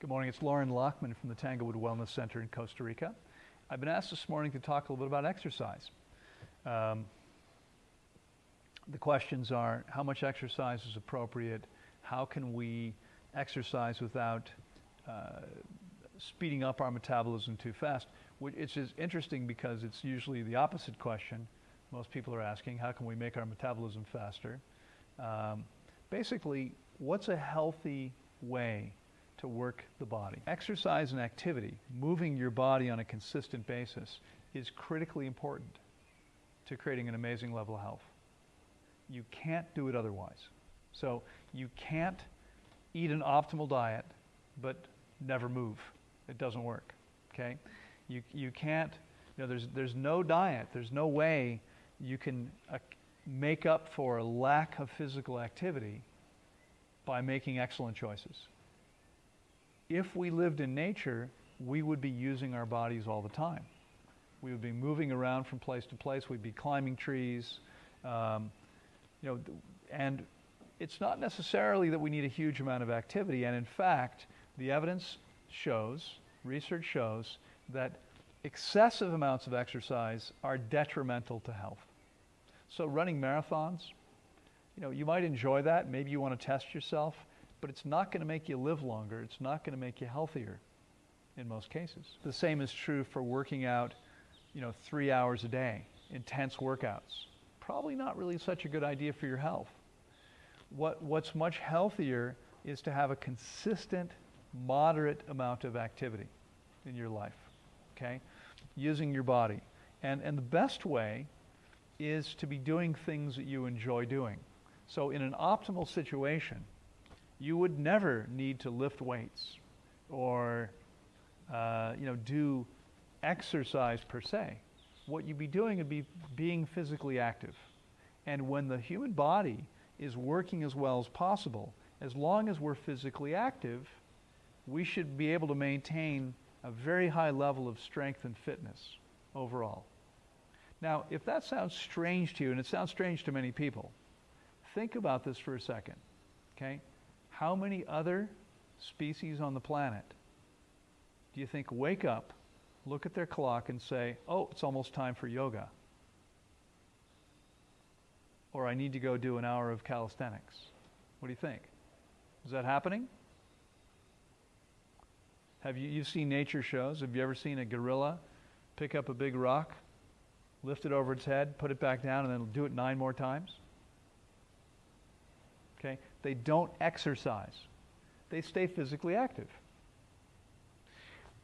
Good morning, it's Loren Lockman from the Tanglewood Wellness Center in Costa Rica. I've been asked this morning to talk a little bit about exercise. The questions are, how much exercise is appropriate? How can we exercise without speeding up our metabolism too fast? It's just interesting because it's usually the opposite question. Most people are asking, how can we make our metabolism faster? Basically, what's a healthy way to work the body? Exercise and activity, moving your body on a consistent basis, is critically important to creating an amazing level of health. You can't do it otherwise. So you can't eat an optimal diet but never move. It doesn't work, okay? You can't, there's no diet, there's no way you can make up for a lack of physical activity by making excellent choices. If we lived in nature, we would be using our bodies all the time. We would be moving around from place to place. We'd be climbing trees, and it's not necessarily that we need a huge amount of activity. And in fact, the evidence shows, research shows, that excessive amounts of exercise are detrimental to health. So running marathons, you might enjoy that. Maybe you want to test yourself. But it's not going to make you live longer. It's not going to make you healthier in most cases. The same is true for working out, 3 hours a day, intense workouts. Probably not really such a good idea for your health. What's much healthier is to have a consistent, moderate amount of activity in your life, okay? Using your body. And the best way is to be doing things that you enjoy doing. So in an optimal situation, you would never need to lift weights or do exercise per se. What you'd be doing would be being physically active. And when the human body is working as well as possible, as long as we're physically active, we should be able to maintain a very high level of strength and fitness overall. Now, if that sounds strange to you, and it sounds strange to many people, think about this for a second, okay? How many other species on the planet do you think wake up, look at their clock and say, oh, it's almost time for yoga? Or I need to go do an hour of calisthenics. What do you think? Is that happening? You've seen nature shows? Have you ever seen a gorilla pick up a big rock, lift it over its head, put it back down, and then do it 9 more times? Okay? They don't exercise. They stay physically active.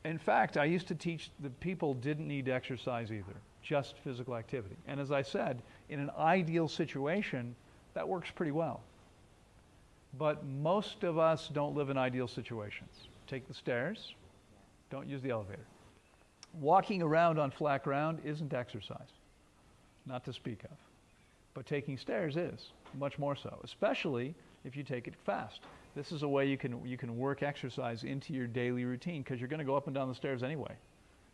In fact, I used to teach that people didn't need to exercise either, just physical activity. And as I said, in an ideal situation, that works pretty well. But most of us don't live in ideal situations. Take the stairs, don't use the elevator. Walking around on flat ground isn't exercise, not to speak of. But taking stairs is, much more so, especially if you take it fast. This is a way you can work exercise into your daily routine because you're going to go up and down the stairs anyway,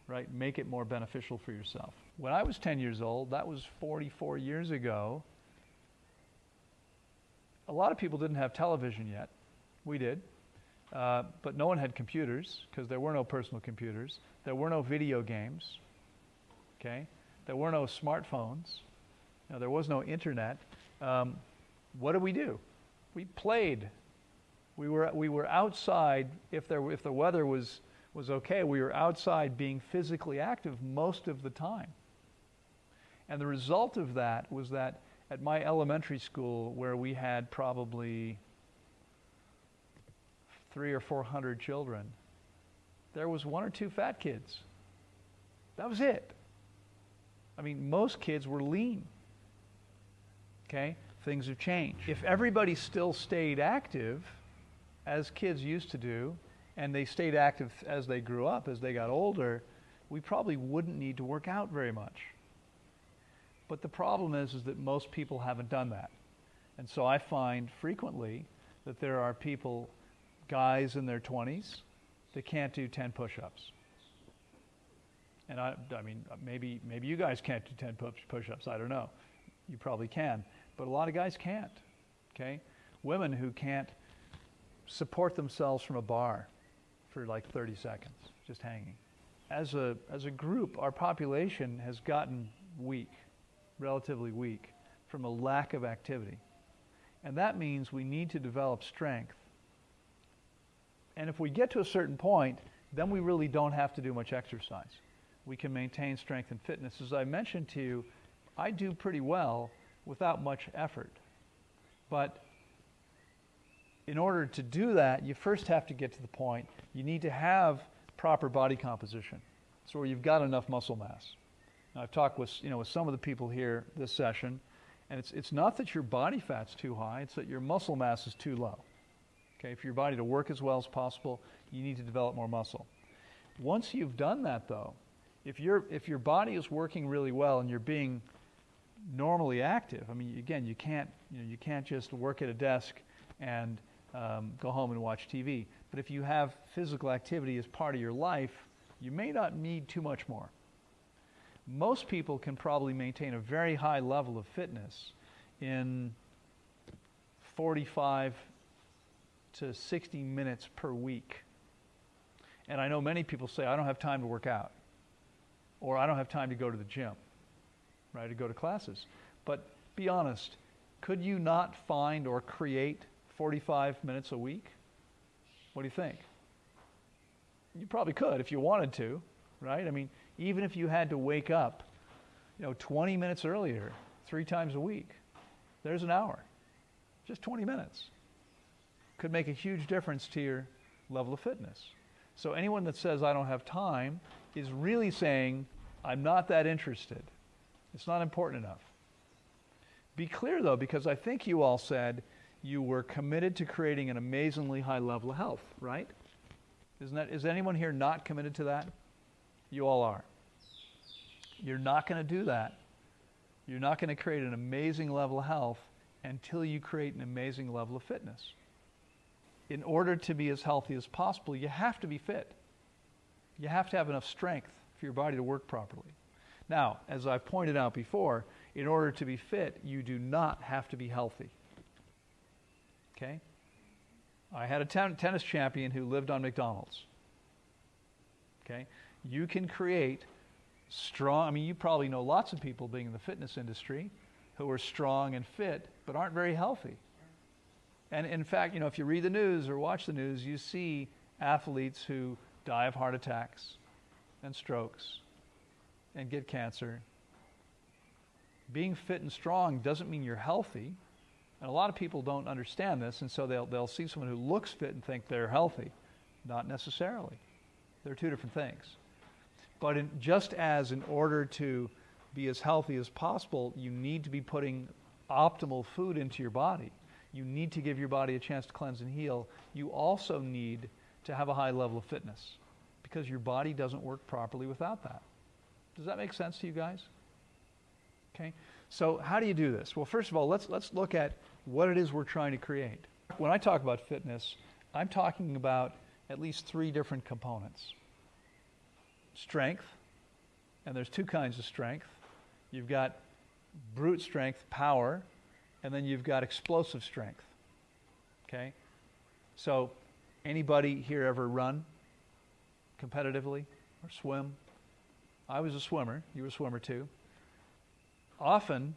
right? Make it more beneficial for yourself. When I was 10 years old, that was 44 years ago, a lot of people didn't have television yet. We did. But no one had computers because there were no personal computers. There were no video games, okay? There were no smartphones. There was no internet. What did we do? We played. We were outside. If the weather was okay, we were outside being physically active most of the time. And the result of that was that at my elementary school, where we had probably 300 or 400 children, there was 1 or 2 fat kids. That was it. I mean, most kids were lean. Okay? Things have changed. If everybody still stayed active, as kids used to do, and they stayed active as they grew up, as they got older, we probably wouldn't need to work out very much. But the problem is that most people haven't done that. And so I find frequently that there are people, guys in their 20s, that can't do 10 push-ups. And I mean, maybe you guys can't do 10 push-ups, I don't know. You probably can. But a lot of guys can't, okay? Women who can't support themselves from a bar for like 30 seconds, just hanging. As a group, our population has gotten weak, relatively weak, from a lack of activity. And that means we need to develop strength. And if we get to a certain point, then we really don't have to do much exercise. We can maintain strength and fitness. As I mentioned to you, I do pretty well without much effort. But in order to do that, you first have to get to the point you need to have proper body composition, so where you've got enough muscle mass. Now, I've talked with some of the people here this session, and it's not that your body fat's too high, it's that your muscle mass is too low. Okay, for your body to work as well as possible, you need to develop more muscle. Once you've done that, though, if your body is working really well and you're being normally active, I mean, again, you can't just work at a desk and go home and watch TV. But if you have physical activity as part of your life, you may not need too much more. Most people can probably maintain a very high level of fitness in 45 to 60 minutes per week. And I know many people say, I don't have time to work out, or I don't have time to go to the gym, right, to go to classes. But be honest, could you not find or create 45 minutes a week? What do you think? You probably could if you wanted to, right? I mean, even if you had to wake up, 20 minutes earlier, 3 times a week, there's an hour. Just 20 minutes. Could make a huge difference to your level of fitness. So anyone that says, I don't have time, is really saying, I'm not that interested. It's not important enough. Be clear, though, because I think you all said you were committed to creating an amazingly high level of health, right? Is anyone here not committed to that? You all are. You're not going to do that. You're not going to create an amazing level of health until you create an amazing level of fitness. In order to be as healthy as possible, you have to be fit. You have to have enough strength for your body to work properly. Now, as I pointed out before, in order to be fit, you do not have to be healthy. Okay? I had a tennis champion who lived on McDonald's. Okay? You can create strong, you probably know lots of people being in the fitness industry who are strong and fit but aren't very healthy. And in fact, if you read the news or watch the news, you see athletes who die of heart attacks and strokes and get cancer. Being fit and strong doesn't mean you're healthy. And a lot of people don't understand this, and so they'll see someone who looks fit and think they're healthy. Not necessarily. They're two different things. But just as in order to be as healthy as possible, you need to be putting optimal food into your body. You need to give your body a chance to cleanse and heal. You also need to have a high level of fitness because your body doesn't work properly without that. Does that make sense to you guys? Okay. So how do you do this? Well, first of all, let's look at what it is we're trying to create. When I talk about fitness, I'm talking about at least 3 different components. Strength, and there's 2 kinds of strength. You've got brute strength, power, and then you've got explosive strength. Okay? So, anybody here ever run competitively or swim? I was a swimmer. You were a swimmer too. Often,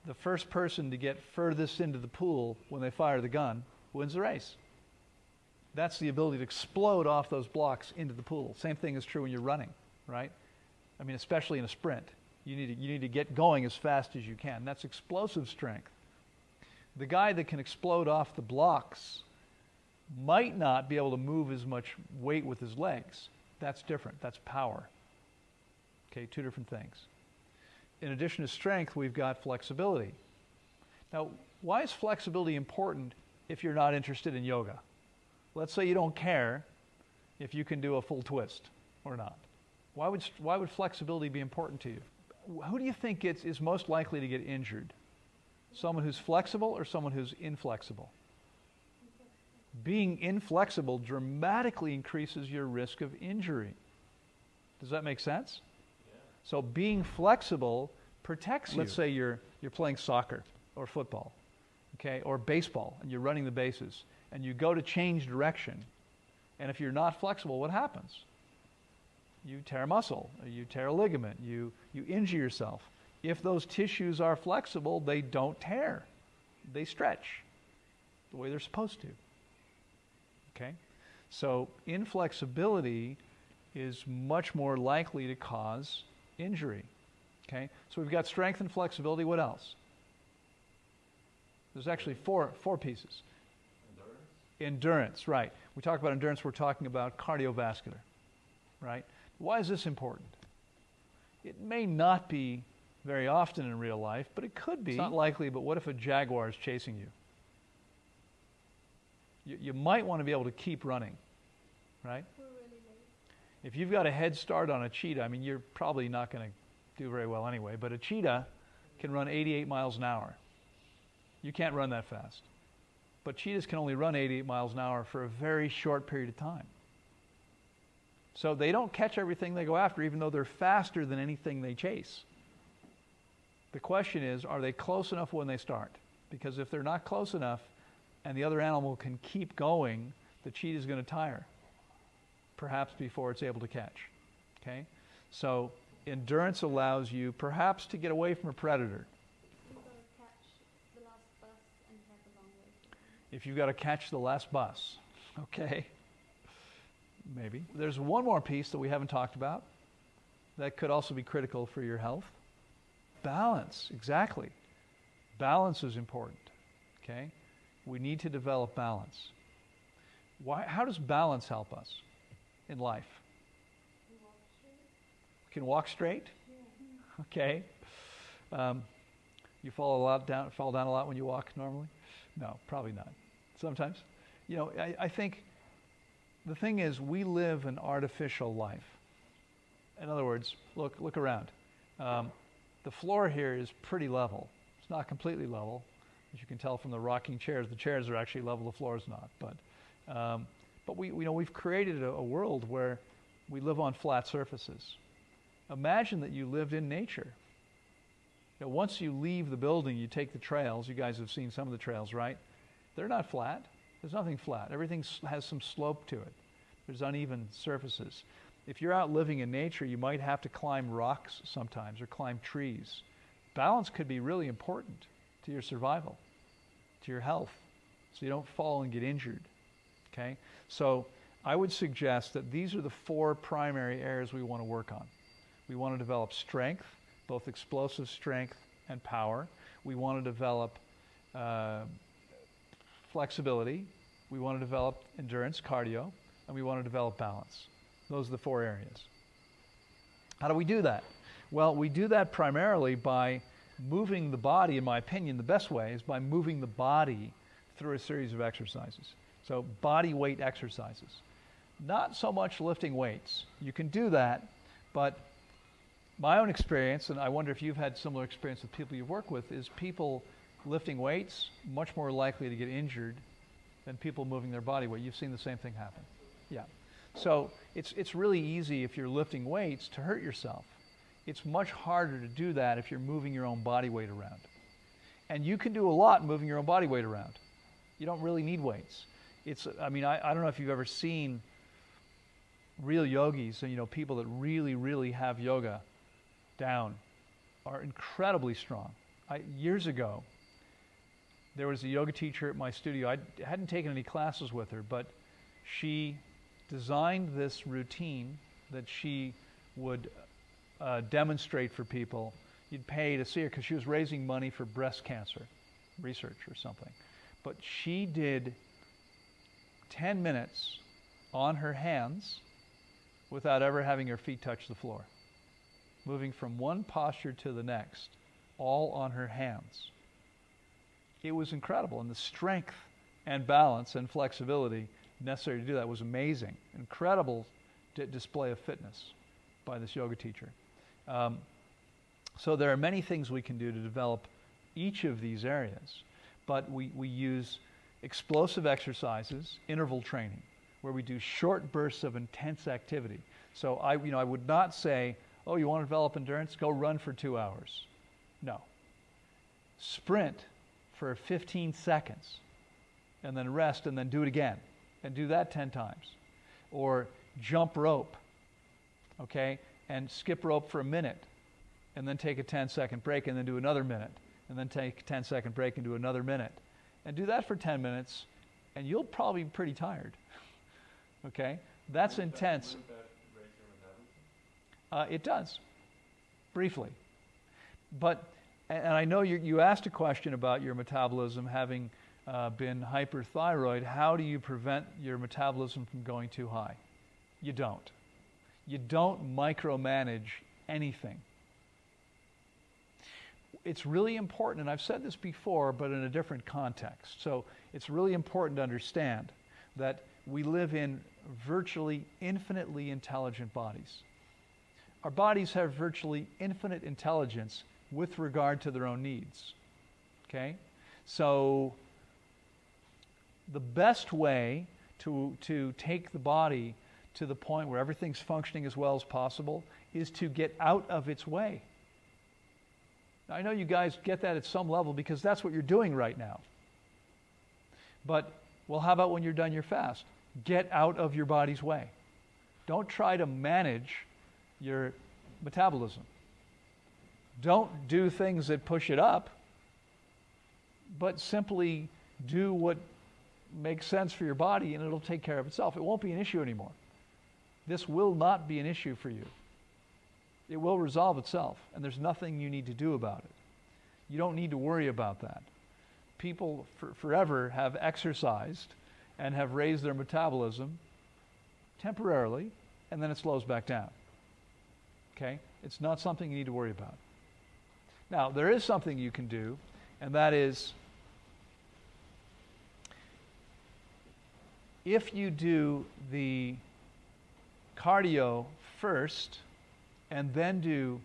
the first person to get furthest into the pool when they fire the gun wins the race. That's the ability to explode off those blocks into the pool. Same thing is true when you're running, right? Especially in a sprint. You need to get going as fast as you can. That's explosive strength. The guy that can explode off the blocks might not be able to move as much weight with his legs. That's different. That's power. Okay, 2 different things. In addition to strength, we've got flexibility. Now, why is flexibility important if you're not interested in yoga? Let's say you don't care if you can do a full twist or not. Why would flexibility be important to you? Who do you think is most likely to get injured? Someone who's flexible or someone who's inflexible? Being inflexible dramatically increases your risk of injury. Does that make sense? Yeah. So being flexible protects you. Let's say you're playing soccer or football, okay, or baseball, and you're running the bases, and you go to change direction, And if you're not flexible, what happens? You tear a muscle, you tear a ligament, you injure yourself. If those tissues are flexible, they don't tear. They stretch the way they're supposed to. Okay? So inflexibility is much more likely to cause injury. Okay? So we've got strength and flexibility. What else? There's actually four pieces. Endurance, right. We talk about endurance, we're talking about cardiovascular, right? Why is this important? It may not be very often in real life, but it could be. It's not likely, but what if a jaguar is chasing you? You might want to be able to keep running, right? If you've got a head start on a cheetah, I mean, you're probably not going to do very well anyway, but a cheetah can run 88 miles an hour. You can't run that fast. But cheetahs can only run 88 miles an hour for a very short period of time. So they don't catch everything they go after, even though they're faster than anything they chase. The question is, are they close enough when they start? Because if they're not close enough and the other animal can keep going, the cheetah is going to tire, perhaps before it's able to catch. Okay? So endurance allows you perhaps to get away from a predator. If you've got to catch the last bus, okay, maybe. There's one more piece that we haven't talked about that could also be critical for your health. Balance, exactly. Balance is important, okay? We need to develop balance. How does balance help us in life? Can walk straight? Okay. You fall down a lot when you walk normally? No, probably not. Sometimes. You know, I think the thing is we live an artificial life. In other words, look around. The floor here is pretty level. It's not completely level. As you can tell from the rocking chairs, the chairs are actually level, the floor is not. But we've created a world where we live on flat surfaces. Imagine that you lived in nature. You know, once you leave the building, you take the trails. You guys have seen some of the trails, right? They're not flat. There's nothing flat. Everything has some slope to it. There's uneven surfaces. If you're out living in nature, you might have to climb rocks sometimes or climb trees. Balance could be really important to your survival, to your health, so you don't fall and get injured. Okay? So I would suggest that these are the four primary areas we want to work on. We want to develop strength, both explosive strength and power. We want to develop flexibility. We want to develop endurance, cardio, and we want to develop balance. Those are the four areas. How do we do that? Well, we do that primarily by moving the body. In my opinion, the best way is by moving the body through a series of exercises. So body weight exercises. Not so much lifting weights. You can do that, but my own experience, and I wonder if you've had similar experience with people you've worked with, is people lifting weights much more likely to get injured than people moving their body weight. You've seen the same thing happen. Yeah. So it's really easy if you're lifting weights to hurt yourself. It's much harder to do that if you're moving your own body weight around. And you can do a lot moving your own body weight around. You don't really need weights. I don't know if you've ever seen real yogis, and people that really, really have yoga down are incredibly strong. Years ago, there was a yoga teacher at my studio. I hadn't taken any classes with her, but she designed this routine that she would demonstrate for people. You'd pay to see her because she was raising money for breast cancer research or something. But she did 10 minutes on her hands without ever having her feet touch the floor, moving from one posture to the next, all on her hands. It was incredible, and the strength and balance and flexibility necessary to do that was amazing. Incredible display of fitness by this yoga teacher. So there are many things we can do to develop each of these areas, but we use explosive exercises, interval training, where we do short bursts of intense activity. So I would not say, oh, you want to develop endurance? Go run for 2 hours. No. Sprint for 15 seconds and then rest and then do it again and do that 10 times. or jump rope, okay, and skip rope for a minute, and then take a 10-second break, and then do another minute, and then take a 10-second break and do another minute. And do that for 10 minutes, and you'll probably be pretty tired, okay? That's intense. Wouldn't that raise your metabolism? It does, briefly. But, and I know you asked a question about your metabolism having been hyperthyroid. How do you prevent your metabolism from going too high? You don't. You don't micromanage anything. It's really important, and I've said this before, but in a different context. So it's really important to understand that we live in virtually infinitely intelligent bodies. Our bodies have virtually infinite intelligence with regard to their own needs. Okay? So the best way to take the body to the point where everything's functioning as well as possible is to get out of its way. Now, I know you guys get that at some level because that's what you're doing right now. But, well, how about when you're done your fast? Get out of your body's way. Don't try to manage your metabolism. Don't do things that push it up, but simply do what makes sense for your body and it'll take care of itself. It won't be an issue anymore. This will not be an issue for you. It will resolve itself, and there's nothing you need to do about it. You don't need to worry about that. People forever have exercised and have raised their metabolism temporarily, and then it slows back down. Okay? It's not something you need to worry about. Now, there is something you can do, and that is if you do the cardio first and then do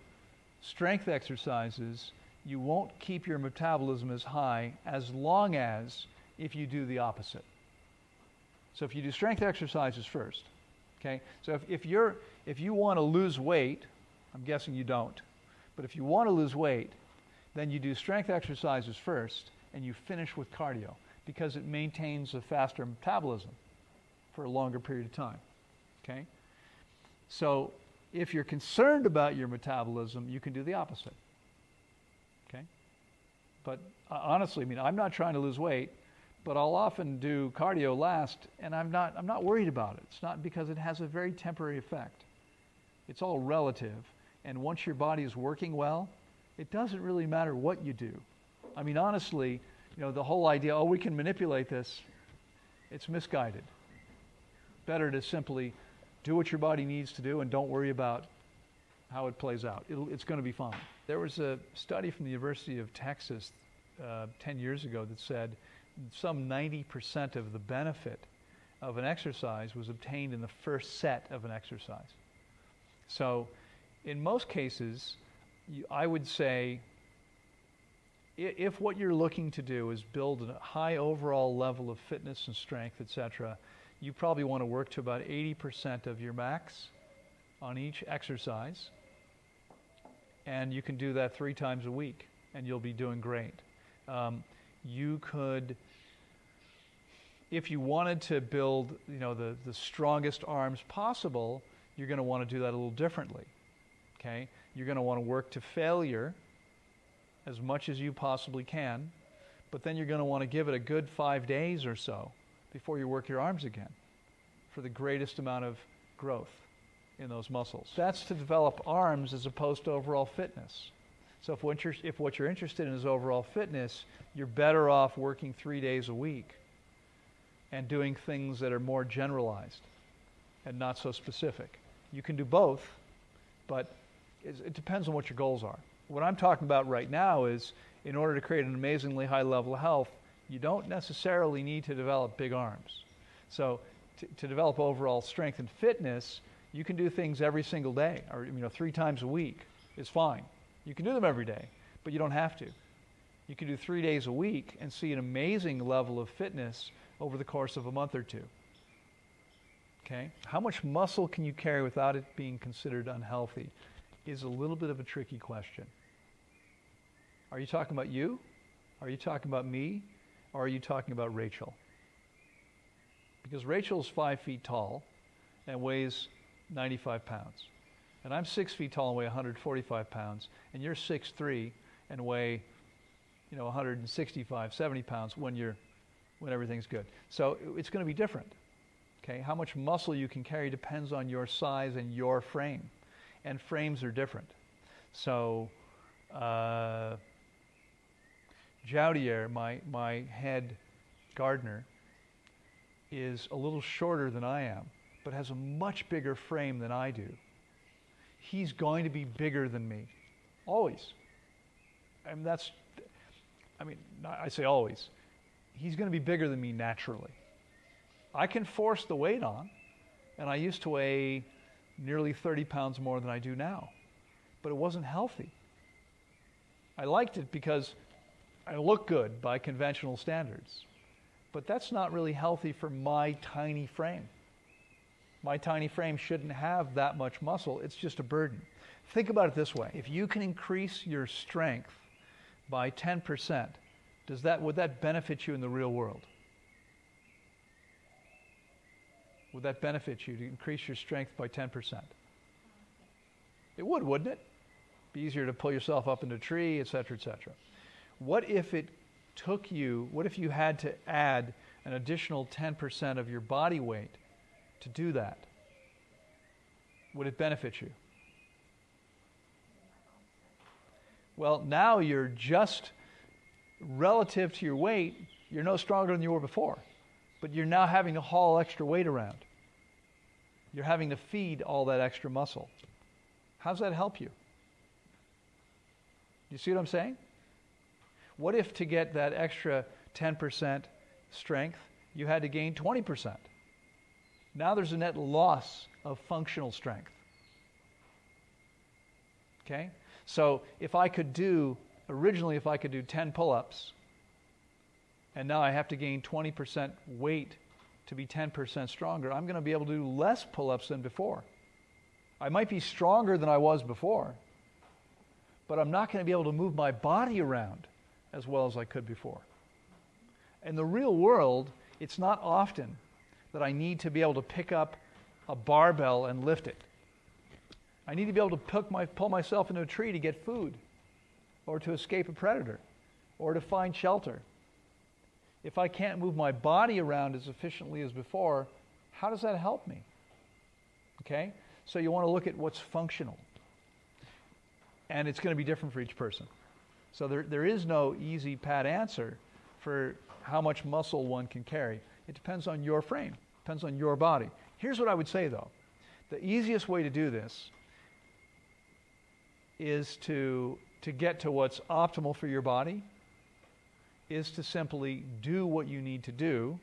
strength exercises, you won't keep your metabolism as high as long as if you do the opposite. So if you do strength exercises first, okay? So if you want to lose weight, I'm guessing you don't, but if you want to lose weight, then you do strength exercises first and you finish with cardio because it maintains a faster metabolism for a longer period of time, okay? So if you're concerned about your metabolism, you can do the opposite, okay? But honestly, I mean, I'm not trying to lose weight, but I'll often do cardio last, and I'm not worried about it. It's not because it has a very temporary effect. It's all relative, and once your body is working well, it doesn't really matter what you do. I mean, honestly, you know, the whole idea, oh, we can manipulate this, it's misguided. Better to simply do what your body needs to do and don't worry about how it plays out. It's going to be fine. There was a study from the University of Texas 10 years ago that said some 90% of the benefit of an exercise was obtained in the first set of an exercise. So in most cases, I would say if what you're looking to do is build a high overall level of fitness and strength, etc., you probably want to work to about 80% of your max on each exercise. And you can do that 3 times a week, and you'll be doing great. You could, if you wanted to build, you know, the strongest arms possible, you're going to want to do that a little differently. Okay? You're going to want to work to failure as much as you possibly can, but then you're going to want to give it a good 5 days or so before you work your arms again for the greatest amount of growth in those muscles. That's to develop arms as opposed to overall fitness. So if what you're interested in is overall fitness, you're better off working 3 days a week and doing things that are more generalized and not so specific. You can do both, but it depends on what your goals are. What I'm talking about right now is in order to create an amazingly high level of health, you don't necessarily need to develop big arms. So to develop overall strength and fitness, you can do things every single day, or 3 times a week is fine. You can do them every day, but you don't have to. You can do 3 days a week and see an amazing level of fitness over the course of a month or 2. Okay? How much muscle can you carry without it being considered unhealthy is a little bit of a tricky question. Are you talking about you? Are you talking about me? Or are you talking about Rachel? Because Rachel's 5 feet tall, and weighs 95 pounds. And I'm 6 feet tall and weigh 145 pounds, and you're 6'3" and weigh, 165, 70 pounds when everything's good. So it's going to be different. Okay, how much muscle you can carry depends on your size and your frame, and frames are different. So Jaudier, my head gardener, is a little shorter than I am, but has a much bigger frame than I do. He's going to be bigger than me, always. And I say always. He's going to be bigger than me naturally. I can force the weight on, and I used to weigh nearly 30 pounds more than I do now, but it wasn't healthy. I liked it because I look good by conventional standards, but that's not really healthy for my tiny frame. My tiny frame shouldn't have that much muscle. It's just a burden. Think about it this way. If you can increase your strength by 10%, would that benefit you in the real world? Would that benefit you to increase your strength by 10%? It would, wouldn't it? Be easier to pull yourself up into a tree, et cetera, et cetera. What if you had to add an additional 10% of your body weight to do that? Would it benefit you? Well, now you're just, relative to your weight, you're no stronger than you were before. But you're now having to haul extra weight around. You're having to feed all that extra muscle. How does that help you? You see what I'm saying? What if to get that extra 10% strength, you had to gain 20%? Now there's a net loss of functional strength. Okay? So originally if I could do 10 pull-ups, and now I have to gain 20% weight to be 10% stronger, I'm going to be able to do less pull-ups than before. I might be stronger than I was before, but I'm not going to be able to move my body around as well as I could before. In the real world, it's not often that I need to be able to pick up a barbell and lift it. I need to be able to pull myself into a tree to get food, or to escape a predator, or to find shelter. If I can't move my body around as efficiently as before, how does that help me? Okay? So you want to look at what's functional. And it's going to be different for each person. So there is no easy, pat answer for how much muscle one can carry. It depends on your frame, depends on your body. Here's what I would say, though. The easiest way to do this is to get to what's optimal for your body is to simply do what you need to do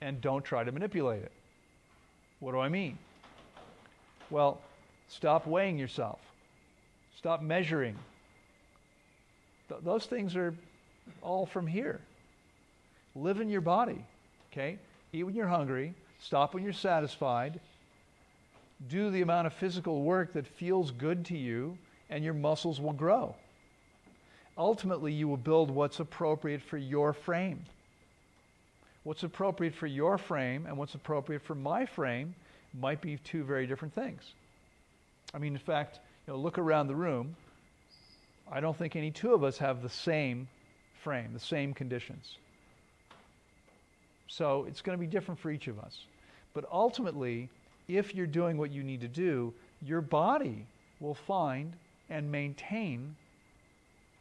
and don't try to manipulate it. What do I mean? Well, stop weighing yourself. Stop measuring. Those things are all from here. Live in your body, okay? Eat when you're hungry. Stop when you're satisfied. Do the amount of physical work that feels good to you, and your muscles will grow. Ultimately, you will build what's appropriate for your frame. What's appropriate for your frame and what's appropriate for my frame might be two very different things. I mean, in fact, look around the room. I don't think any two of us have the same frame, the same conditions. So it's going to be different for each of us. But ultimately, if you're doing what you need to do, your body will find and maintain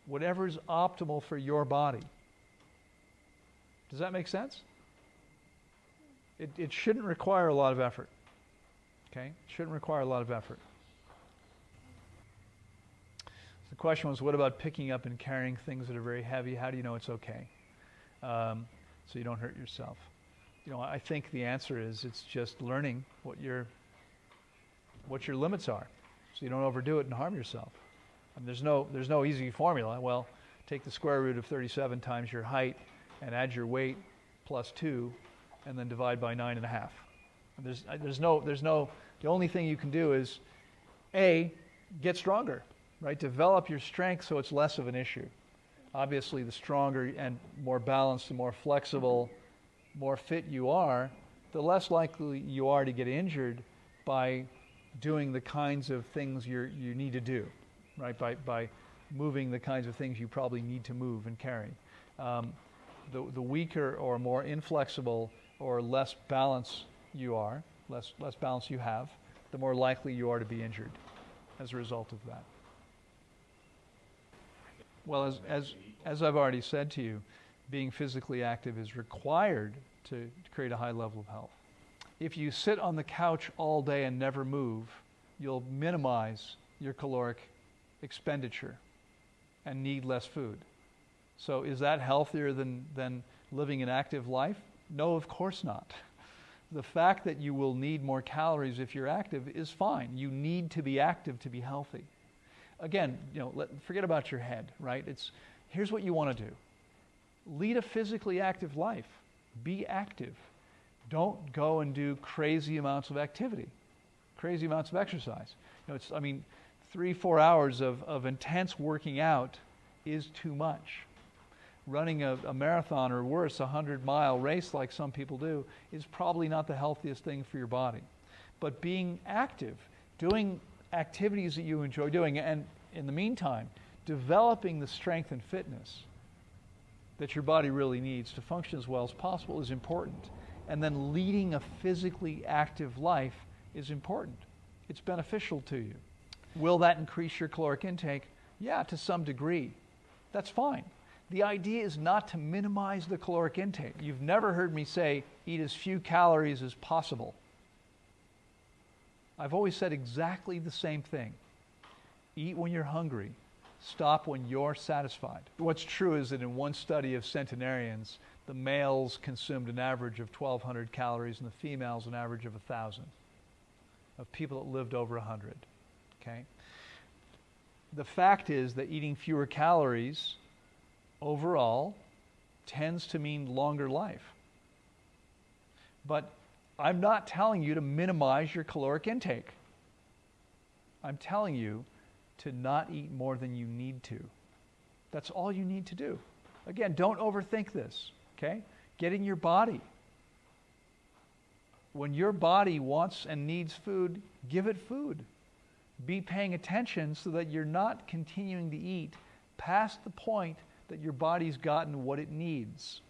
whatever is optimal for your body. Does that make sense? It shouldn't require a lot of effort. Okay? It shouldn't require a lot of effort. The question was, what about picking up and carrying things that are very heavy? How do you know it's okay? So you don't hurt yourself. I think the answer is it's just learning what your limits are, so you don't overdo it and harm yourself. There's no easy formula. Well, take the square root of 37 times your height and add your weight plus 2, and then divide by 9.5. The only thing you can do is get stronger, right? Develop your strength so it's less of an issue. Obviously, the stronger and more balanced and more flexible, more fit you are, the less likely you are to get injured by doing the kinds of things you need to do, right? By moving the kinds of things you probably need to move and carry. The weaker or more inflexible or less balance you are, less balance you have, the more likely you are to be injured as a result of that. Well, as I've already said to you, being physically active is required to create a high level of health. If you sit on the couch all day and never move, you'll minimize your caloric expenditure and need less food. So is that healthier than living an active life? No, of course not. The fact that you will need more calories if you're active is fine. You need to be active to be healthy. Again, forget about your head, right? Here's what you want to do. Lead a physically active life. Be active. Don't go and do crazy amounts of activity, crazy amounts of exercise. 3-4 hours of intense working out is too much. Running a marathon or worse, 100-mile race like some people do, is probably not the healthiest thing for your body. But being active, doing activities that you enjoy doing, and in the meantime, developing the strength and fitness that your body really needs to function as well as possible is important. And then leading a physically active life is important. It's beneficial to you. Will that increase your caloric intake? Yeah, to some degree. That's fine. The idea is not to minimize the caloric intake. You've never heard me say, eat as few calories as possible. I've always said exactly the same thing. Eat when you're hungry. Stop when you're satisfied. What's true is that in one study of centenarians, the males consumed an average of 1,200 calories and the females an average of 1,000 of people that lived over 100. Okay? The fact is that eating fewer calories overall tends to mean longer life. But I'm not telling you to minimize your caloric intake. I'm telling you to not eat more than you need to. That's all you need to do. Again, don't overthink this, okay? Get in your body. When your body wants and needs food, give it food. Be paying attention so that you're not continuing to eat past the point that your body's gotten what it needs.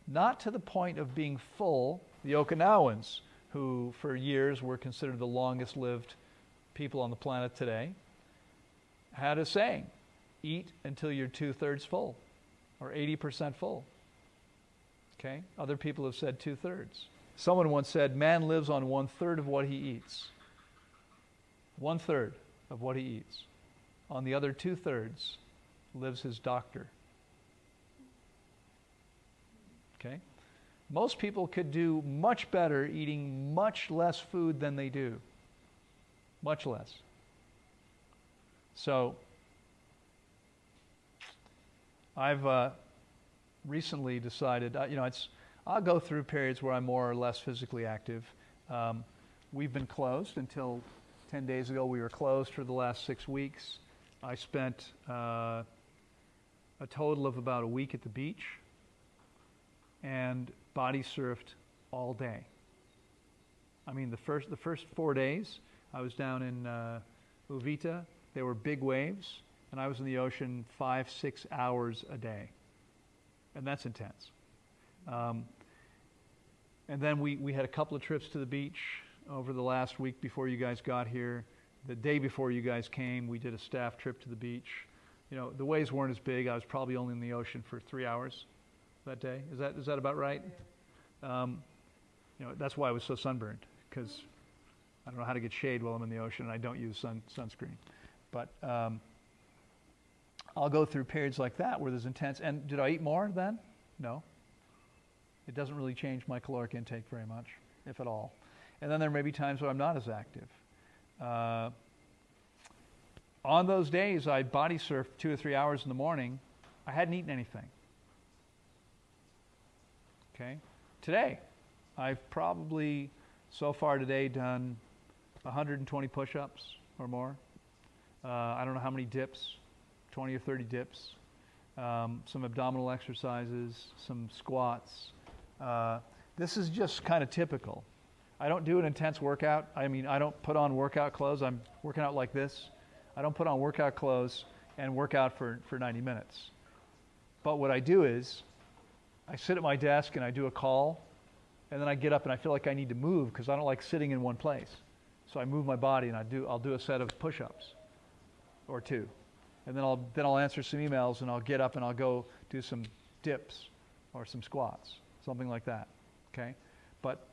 Not to the point of being full. The Okinawans, who for years were considered the longest lived people on the planet today, had a saying, eat until you're 2/3 full, or 80% full. Okay? Other people have said 2/3. Someone once said, man lives on 1/3 of what he eats. 1/3 of what he eats. On the other 2/3 lives his doctor. Okay? Most people could do much better eating much less food than they do. Much less. So, I've recently decided, I'll go through periods where I'm more or less physically active. We've been closed until 10 days ago. We were closed for the last 6 weeks. I spent a total of about a week at the beach and body surfed all day. I mean, the first 4 days, I was down in Uvita. There were big waves, and I was in the ocean 5-6 hours a day. And that's intense. And then we had a couple of trips to the beach over the last week before you guys got here. The day before you guys came, we did a staff trip to the beach. The waves weren't as big. I was probably only in the ocean for 3 hours that day. Is that about right? That's why I was so sunburned, because I don't know how to get shade while I'm in the ocean, and I don't use sunscreen. But I'll go through periods like that where there's intense. And did I eat more then? No. It doesn't really change my caloric intake very much, if at all. And then there may be times where I'm not as active. On those days, I body surfed 2 or 3 hours in the morning. I hadn't eaten anything. Okay? Today, I've probably, so far today, done 120 push-ups or more. I don't know how many dips, 20 or 30 dips, some abdominal exercises, some squats. This is just kind of typical. I don't do an intense workout. I mean, I don't put on workout clothes. I'm working out like this. I don't put on workout clothes and work out for 90 minutes. But what I do is I sit at my desk and I do a call, and then I get up and I feel like I need to move because I don't like sitting in one place. So I move my body and I'll do a set of push-ups or two. And then I'll answer some emails and I'll get up and I'll go do some dips or some squats, something like that. Okay? But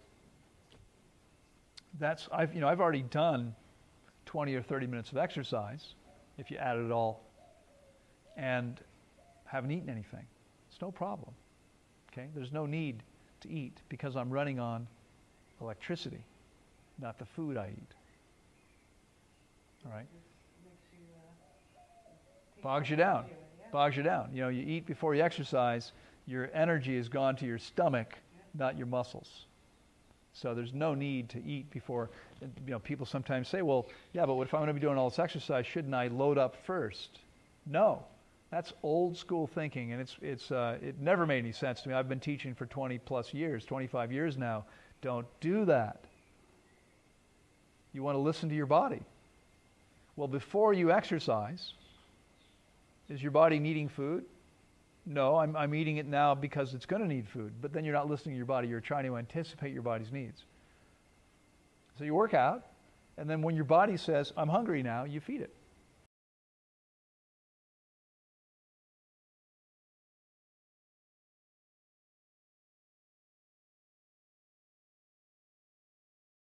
I've already done 20 or 30 minutes of exercise, if you added it all, and haven't eaten anything. It's no problem. Okay? There's no need to eat because I'm running on electricity, not the food I eat. All right? Bogs you down. Bogs you down. You know, you eat before you exercise, your energy has gone to your stomach, not your muscles. So there's no need to eat before. You know, people sometimes say, well, yeah, but what if I'm going to be doing all this exercise, shouldn't I load up first? No. That's old school thinking, and it never made any sense to me. I've been teaching for 20 plus years, 25 years now. Don't do that. You want to listen to your body. Well, before you exercise, is your body needing food? No, I'm eating it now because it's going to need food. But then you're not listening to your body. You're trying to anticipate your body's needs. So you work out, and then when your body says, I'm hungry now, you feed it.